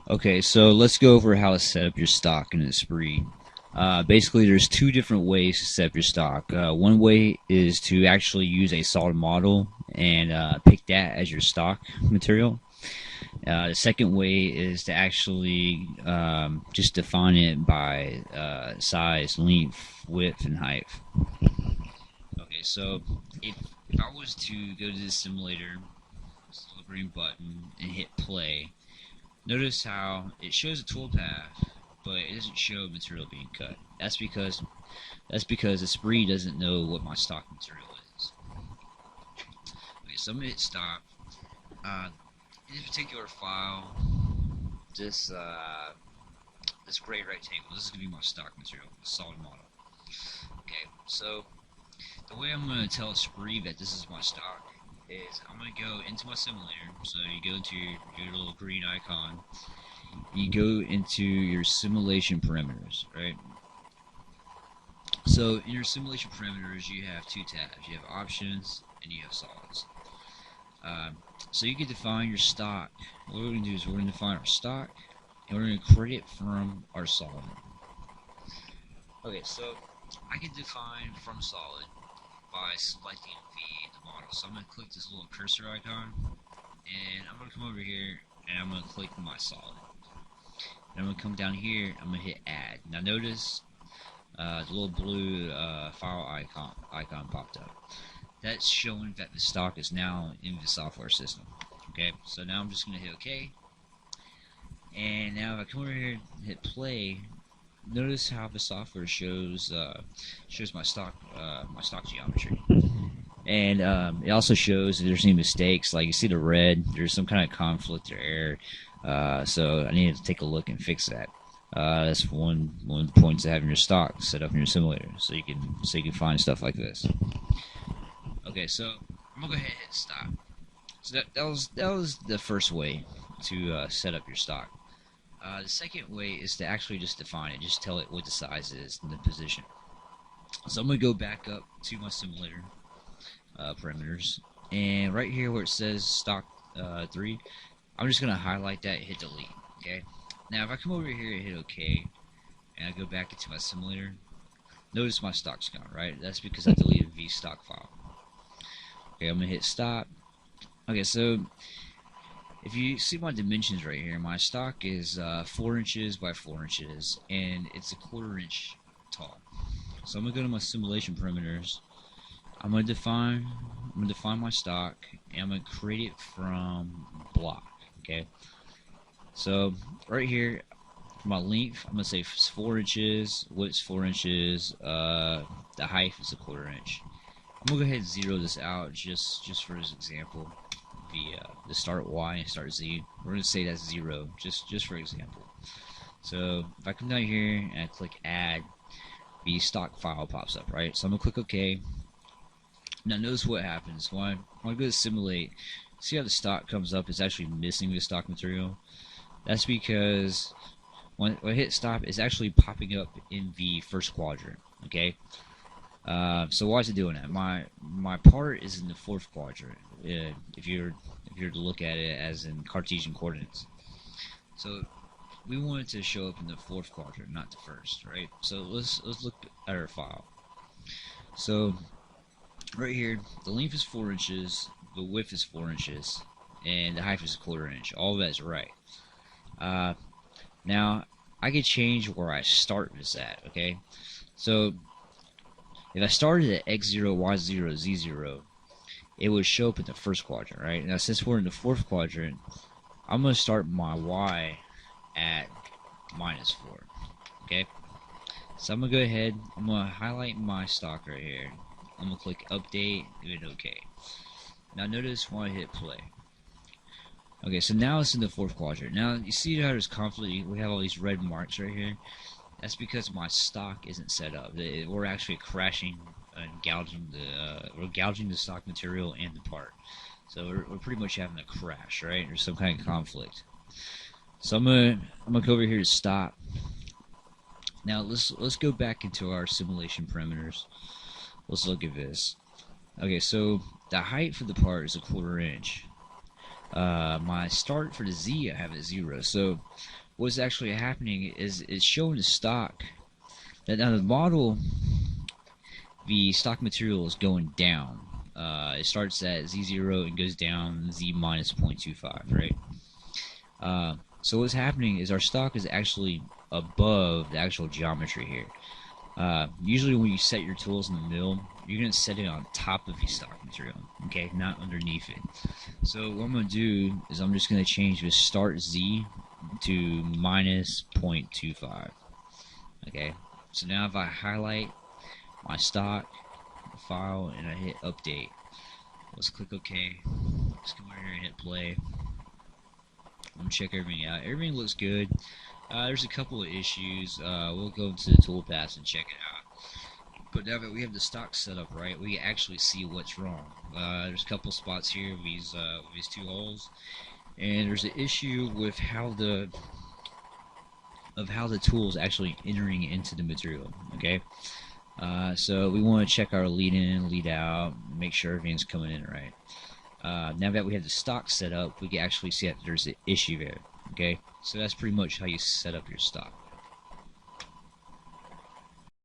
Okay, so let's go over how to set up your stock in Esprit. Basically, there's two different ways to set up your stock. One way is to actually use a solid model and pick that as your stock material. The second way is to actually just define it by size, length, width, and height. Okay, so if I was to go to the simulator, the green button, and hit play, notice how it shows a toolpath, but it doesn't show material being cut. That's because Esprit doesn't know what my stock material is. Okay, so I'm gonna hit stop. In this particular file, this this gray rectangle, this is gonna be my stock material, the solid model. Okay, so the way I'm gonna tell Esprit that this is my stock is I'm gonna go into my simulator. So you go into your little green icon. You go into your simulation parameters, right? So in your simulation parameters, you have two tabs. You have options and you have solids. So you can define your stock. What we're going to do is we're going to define our stock and we're going to create it from our solid. Okay, so I can define from solid by selecting the model. So I'm going to click this little cursor icon and I'm going to come over here and I'm going to click my solid. And I'm going to come down here, I'm going to hit add. Now notice the little blue file icon popped up. That's showing that the stock is now in the software system. Okay, so now I'm just going to hit OK. And now if I come over here and hit play, notice how the software shows my stock geometry. And it also shows if there's any mistakes. Like you see the red, there's some kind of conflict or error. So I need to take a look and fix that. That's one of the points of having your stock set up in your simulator, so you can find stuff like this. Okay, so I'm gonna go ahead and hit stop. So that was the first way to set up your stock. The second way is to actually just define it, just tell it what the size is and the position. So I'm gonna go back up to my simulator parameters, and right here where it says stock 3, I'm just gonna highlight that and hit delete. Okay. Now if I come over here and hit OK, and I go back into my simulator, notice my stock's gone, right? That's because I deleted the stock file. Okay, I'm gonna hit stop. Okay, so if you see my dimensions right here, my stock is 4 inches by 4 inches, and it's a 1/4 inch tall. So I'm gonna go to my simulation parameters. I'm gonna define my stock, and I'm gonna create it from block. Okay. So right here, for my length, I'm gonna say 4 inches. Width's 4 inches. The height is a 1/4 inch. I'm gonna go ahead and zero this out just for this example. The start Y and start Z. We're gonna say that's 0, just for example. So if I come down here and I click add, the stock file pops up, right? So I'm gonna click OK. Now notice what happens when I go to simulate. See how the stock comes up? It's actually missing the stock material. That's because when I hit stop, it's actually popping up in the first quadrant. Okay. So why is it doing that? My part is in the fourth quadrant. If you're to look at it as in Cartesian coordinates. So we want it to show up in the fourth quadrant, not the first, right? So let's look at our file. So right here, the length is 4 inches, the width is 4 inches, and the height is a 1/4 inch. All of that is right. Now I can change where I start this at. Okay, so if I started at x0, y0, z0, it would show up in the first quadrant, right? Now since we're in the fourth quadrant, I'm going to start my y at -4. Okay, so I'm going to go ahead, I'm going to highlight my stock right here. I'm going to click update and hit OK. Now notice when I hit play. Okay, so now it's in the fourth quadrant. Now you see how there's conflict. We have all these red marks right here. That's because my stock isn't set up. We're actually crashing and gouging the stock material and the part. So we're pretty much having a crash, right? There's some kind of conflict. So I'm gonna go over here to stop. Now let's go back into our simulation parameters. Let's look at this. Okay, so the height for the part is a 1/4 inch. My start for the Z, I have at 0. So what's actually happening is it's showing the stock. Now the model, the stock material is going down. It starts at Z0 and goes down Z minus 0.25, right? So what's happening is our stock is actually above the actual geometry here. Usually when you set your tools in the mill, you're going to set it on top of the stock material, okay, not underneath it. So what I'm going to do is I'm just going to change the start Z to minus 0.25, okay. So now if I highlight my stock file and I hit update, let's click OK. Let's come over here and hit play. I'm going to check everything out. Everything looks good. There's a couple of issues. We'll go into the toolpath and check it out. But now that we have the stock set up right, we actually see what's wrong. There's a couple spots here with these two holes, and there's an issue with how the tool is actually entering into the material. Okay, so we want to check our lead in, lead out, make sure everything's coming in right. Now that we have the stock set up, we can actually see that there's an issue there. Okay, so that's pretty much how you set up your stock.